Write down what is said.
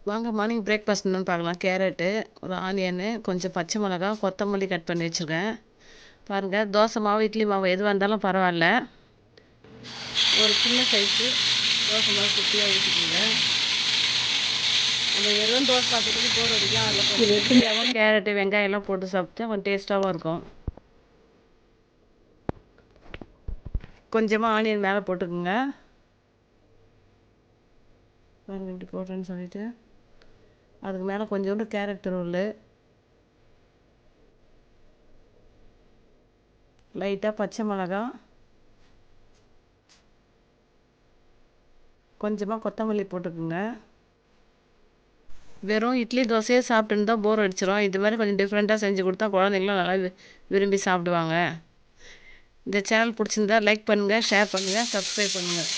வாங்க morning breakfast என்னன்னு பார்க்கலாம். கேரட்டு, ஒரு ஆனியனு, கொஞ்சம் பச்சை மிளகா, கொத்தமல்லி கட் பண்ணி வச்சுருக்கேன். பாருங்கள், தோசை மாவு, இட்லி மாவு எதுவாக இருந்தாலும் பரவாயில்ல. ஒரு சின்ன சைஸு தோசை மாவு குட்டியாக ஊற்றிக்கோங்க. நம்ம வெறும் தோசை சாப்பிட்டுட்டு போர் அடிக்கும். அதில் கொஞ்சம் கேரட்டு, வெங்காயம்லாம் போட்டு சாப்பிட்டா கொஞ்சம் டேஸ்ட்டாகவும் இருக்கும். கொஞ்சமாக ஆனியன் மேலே போட்டுக்கோங்க. பாருங்கள் இப்படி போடுறேன்னு சொல்லிவிட்டு அதுக்கு மேலே கொஞ்சோண்டு கேரட் துருவல், லைட்டாக பச்சை மிளகா, கொஞ்சமாக கொத்தமல்லி போட்டுக்கோங்க. வெறும் இட்லி தோசையே சாப்பிட்டுன்னு தான் போர் அடிச்சிடும். இது மாதிரி கொஞ்சம் டிஃப்ரெண்ட்டாக செஞ்சு கொடுத்தா குழந்தைங்களும் நல்லா விரும்பி சாப்பிடுவாங்க. இந்த சேனல் பிடிச்சிருந்தா லைக் பண்ணுங்கள், ஷேர் பண்ணுங்கள், சப்ஸ்கிரைப் பண்ணுங்கள்.